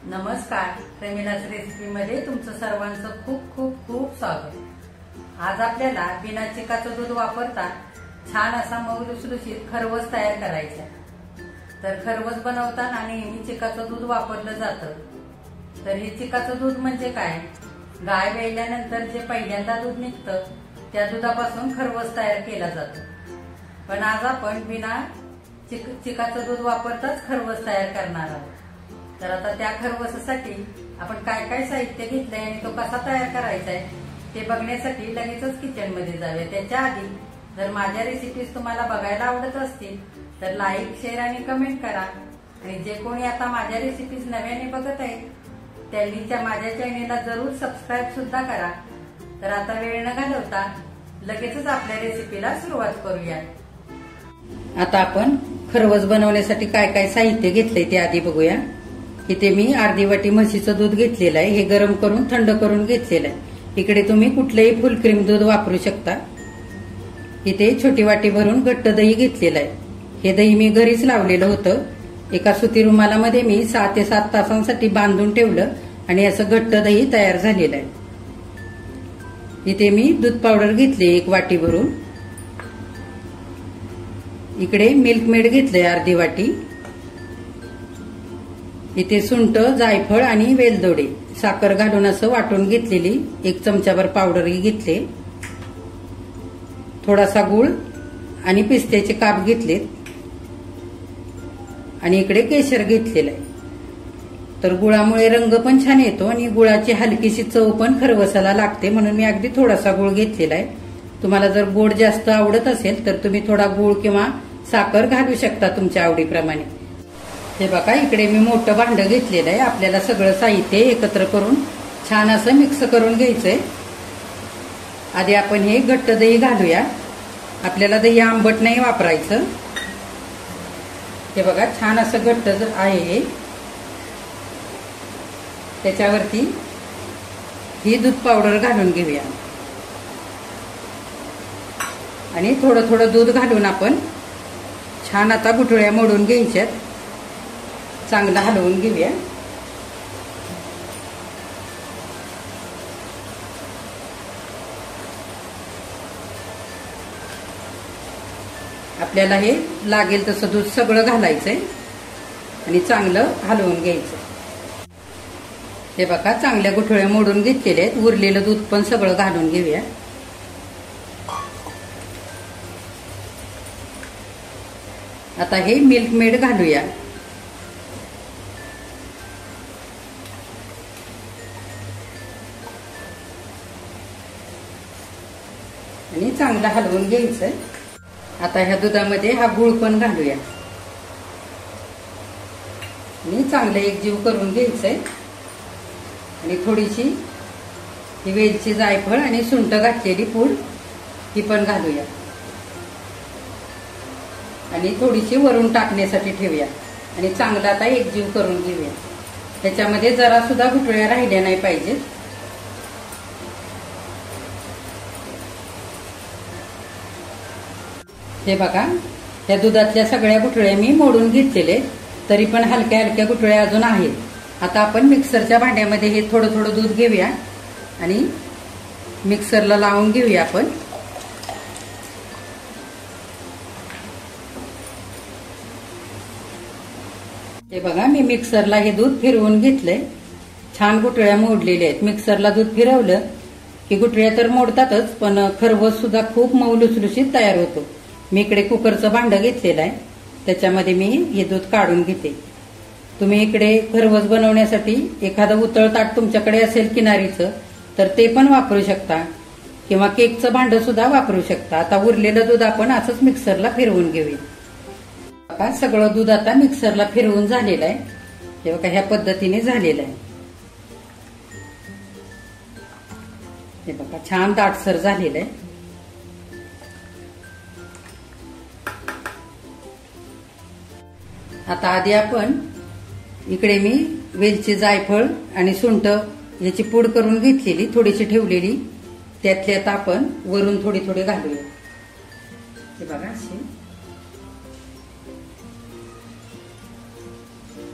नमस्कार, प्रेमिलास रेसिपीमध्ये तुमचं सर्वांचं खूप खूप खूप स्वागत। आज आपल्याला बिना चिकाचं दूध वापरता छान असा मऊ लुसलुशीत खरवस तयार करायचा। तर खरवस बनवताना नेहमी चिकाचं दूध वापरलं जातं। तर हे चिकाचं दूध म्हणजे काय? गाय वेळल्यानंतर जे पहिल्यांदा दूध निघतं त्या दुधापासून खरवस तयार केला जातो। पण आज आपण बिना चिकाचं दूध वापरताच खरवस तयार करणार आहोत। तर आता त्या खरवसासाठी आपण काय काय साहित्य घेतलंय आणि तो कसा तयार करायचा आहे ते बघण्यासाठी लगेचच किचन मध्ये जाऊया। त्याच्या आधी जर माझ्या रेसिपीज तुम्हाला बघायला आवडत असतील तर लाईक, शेअर आणि कमेंट करा। आणि जे कोणी आता माझ्या रेसिपीज नव्याने बघत आहेत त्यांनी माझ्या चॅनेलला जरूर सबस्क्राईब सुद्धा करा। तर आता वेळ न घालवता लगेचच आपल्या रेसिपीला सुरुवात करूया। आता आपण खरवस बनवण्यासाठी काय काय साहित्य घेतलंय ते आधी बघूया। इथे मी अर्धी वाटी म्हशीचं दूध घेतलेलं आहे। हे गरम करून थंड करून घेतलेलं आहे। इकडे तुम्ही कुठलेही फुल क्रीम दूध वापरू शकता। इथे छोटी वाटी भरून घट्ट दही घेतलेलं आहे। हे दही मी घरीच लावलेलं होतं। एका सुती रुमालामध्ये मी 6 ते 7 तासांसाठी बांधून ठेवलं आणि असं घट्ट दही तयार झालेलं आहे। इथे मी दूध पावडर घेतली 1 वाटी भरून। इकडे मिल्क मेड घेतलंय अर्धी वाटी। इथे सुंठ, जायफळ आणि वेलदोडे साखर घालून असं वाटून घेतलेली 1 चमचाभर पावडर घेतले। थोडासा गूळ आणि पिस्त्याचे काप घेतलेत आणि इकडे केशर घेतलेलं आहे। तर गुळामुळे रंग पण छान येतो आणि गुळाची हलकीशी चव पण खरवसाला लागते, म्हणून मी अगदी थोडासा गूळ घेतलेला आहे। तुम्हाला जर गोड जास्त आवडत असेल तर तुम्ही थोडा गूळ किंवा साखर घालू शकता तुमच्या आवडीप्रमाणे। हे बघा, इकडे मी मोठं भांड घेतलेलं आहे। आपल्याला सगळं साहित्य एकत्र करून छान असं मिक्स करून घ्यायचंय। आधी आपण हे घट्ट दही घालूया। आपल्याला दही आंबट नाही वापरायचं। हे बघा, छान असं घट्ट आहे हे। त्याच्यावरती ही दूध पावडर घालून घेऊया आणि थोडं थोडं दूध घालून आपण छान आता गुठळ्या मोडून घ्यायच्यात। चांगलं हलवून घेऊया। आपल्याला हे लागेल तसं दूध सगळं घालायचंय आणि चांगलं हलवून घ्यायचं। हे बघा, चांगल्या गुठळ्या मोडून घेतलेल्या आहेत। उरलेलं दूध पण सगळं घालून घेऊया। आता हे मिल्क मेड घालूया। आणि चांगलं हलवून घ्यायचंय। आता ह्या दुधामध्ये हा गूळ पण घालूया आणि चांगलं एकजीव करून घ्यायचंय। आणि थोडीशी ही वेलची, जायफळ आणि सुंठ घातलेली पूड ही पण घालूया आणि थोडीशी वरून टाकण्यासाठी ठेवूया आणि चांगलं आता एकजीव करून घेऊया। त्याच्यामध्ये जरा सुद्धा गुठळ्या राहिल्या नाही पाहिजेत। हे बघा, या दुधातल्या सगळ्या गुठळ्या मी मोडून घेतलेले, तरी पण हलक्या हलक्या गुठळ्या अजून आहेत। आता आपण मिक्सरच्या भांड्यामध्ये हे थोडं थोडं दूध घेऊया आणि मिक्सरला लावून घेऊया आपण। हे बघा, मी मिक्सरला हे दूध फिरवून घेतलंय। छान गुठळ्या मोडलेल्या आहेत। मिक्सरला दूध फिरवलं की गुठळ्या तर मोडतातच, पण खरवस सुद्धा खूप मऊ लुसलुशीत तयार होतो। मी इकडे कुकरचं भांड घेतलेलं आहे, त्याच्यामध्ये मी हे दूध काढून घेते। तुम्ही इकडे खरवस बनवण्यासाठी एखादं उतळ ताट तुमच्याकडे असेल किनारीचं तर ते पण वापरू शकता किंवा केकचं भांड सुद्धा वापरू शकता। आता उरलेलं दूध आपण असंच मिक्सरला फिरवून घेऊया। बघा, सगळं दूध आता मिक्सरला फिरवून झालेलं आहे। हे बघा, ह्या पद्धतीने झालेलं आहे। हे बघा, छान दाटसर झालेलं आहे। आता आधी आपण इकडे मी वेलची, जायफळ आणि सुंठ याची पूड करून घेतलेली थोडीशी ठेवलेली, त्यातली आता आपण वरून थोडी थोडी घालूया। हे बघा, अशी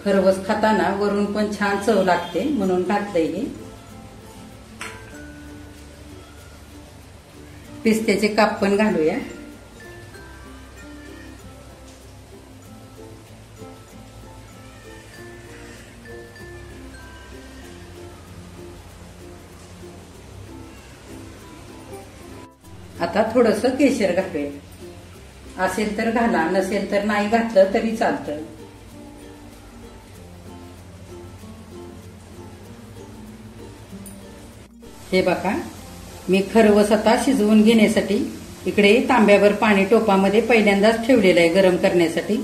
खरवस खाताना वरून पण छान चव लागते म्हणून घातलंय हे. पिस्त्याचे काप पण घालूया. आता थोडंसं केशर घालूया. असेल तर घाला, नसेल तर नाही घातलं तरी चालतं. हे बघा, मी खरवस आता शिजवून घेण्यासाठी इकडे तांब्यावर पाणी टोपामध्ये पहिल्यांदाच ठेवलेलं आहे गरम करण्यासाठी.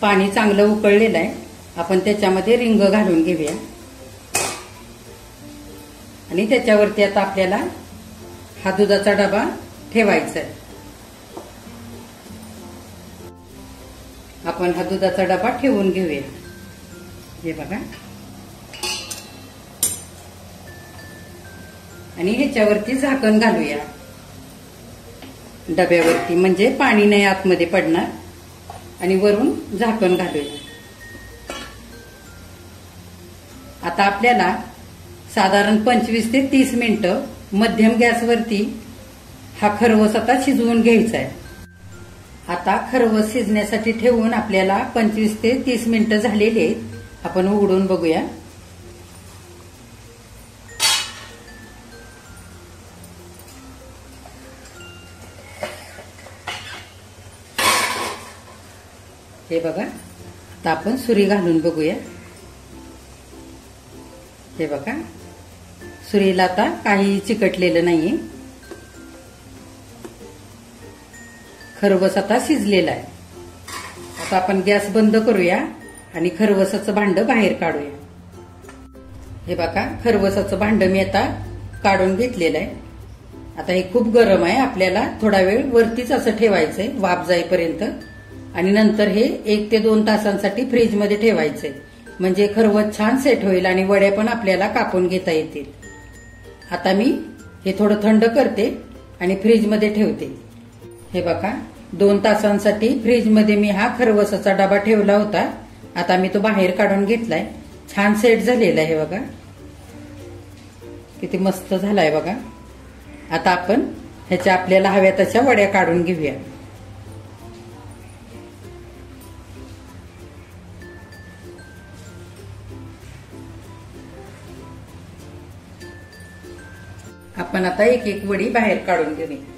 पाणी चांगलं उकळलेलं आहे. आपण त्याच्यामध्ये रिंग घालून घेऊया आणि त्याच्यावरती आता आपल्याला हा दुधाचा डबा ठेवायचा आहे. आपण हा दुधाचा डबा ठेवून घेऊया. हे बघा, आणि ह्याच्यावरती झाकण घालूया डब्यावरती, म्हणजे पाणी नाही आतमध्ये पडणार. आणि वरून झाकण घालूया. आता आपल्याला साधारण 25 ते 30 मिनिटं मध्यम गॅसवरती हा खरवस आता शिजवून घ्यायचा आहे. आता खरवस शिजण्यासाठी ठेवून आपल्याला 25 ते 30 मिनिटं झालेली आहेत. आपण उघडून बघूया. हे बघा, आता आपण सुरी घालून बघूया. हे बघा, सुरीला आता काही चिकटलेलं नाहीये. खरवस आता शिजलेला आहे. आता आपण गॅस बंद करूया आणि खरवसाचं भांड बाहेर काढूया. हे बघा, खरवसाचं भांड मी आता काढून घेतलेलं आहे. आता हे खूप गरम आहे. आपल्याला थोडा वेळ वरतीच असं ठेवायचंय वाफ जाईपर्यंत, आणि नंतर हे 1 ते 2 तासांसाठी फ्रीजमध्ये ठेवायचंय. म्हणजे खरवस छान सेट होईल आणि वड्या पण आपल्याला कापून घेता येतील. आता मी हे थोडं थंड करते आणि फ्रीजमध्ये ठेवते. हे बघा, 2 तासांसाठी फ्रीजमध्ये मी हा खरवसाचा डबा ठेवला होता. आता मी तो बाहेर काढून घेतलाय. छान सेट झालेला आहे. बघा किती मस्त झालाय बघा. आता आपण ह्याच्या आपल्याला हव्या तशा वड्या काढून घेऊया. आपण आता एक एक वडी बाहेर काढून घेऊया.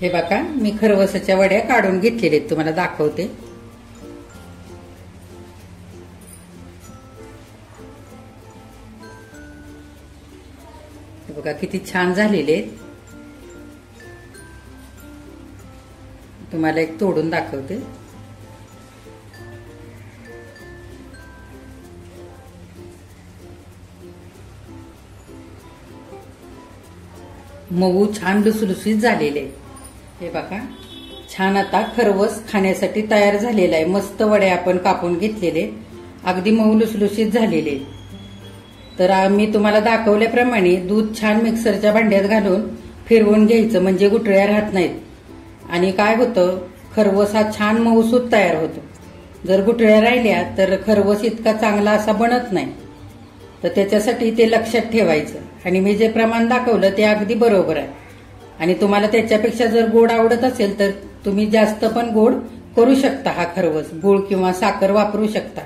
हे बघा, मी खरवसाच्या वड्या काढून घेतलेल्या आहेत. तुम्हाला दाखवते. हे बघा किती छान झालेले आहेत. तुम्हाला एक तोडून दाखवते. मऊ छान लुसलुसीत झालेले. हे बघा, छान आता खरवस खाण्यासाठी तयार झालेला आहे. मस्त वड्या आपण कापून घेतलेले, अगदी मऊ लुसलुसीत झालेले. तर मी तुम्हाला दाखवल्याप्रमाणे दूध छान मिक्सरच्या भांड्यात घालून फिरवून घ्यायचं, म्हणजे गुठळ्या राहत नाहीत. आणि काय होतं, खरवस हा छान मऊसूत तयार होतो. जर गुठळ्या राहिल्या तर खरवस इतका चांगला असा बनत नाही. तर त्याच्यासाठी ते लक्षात ठेवायचं. आणि मी जे प्रमाण दाखवलं ते अगदी बरोबर आहे. आणि तुम्हाला त्याच्यापेक्षा जर गोड आवडत असेल तर तुम्ही जास्त पण गोड करू शकता. हा खरवस गूळ किंवा साखर वापरू शकता.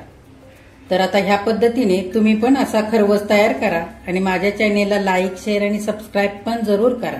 तर आता ह्या पद्धतीने तुम्ही पण असा खरवस तयार करा आणि माझ्या चॅनेलला लाईक, शेअर आणि सबस्क्राईब पण जरूर करा.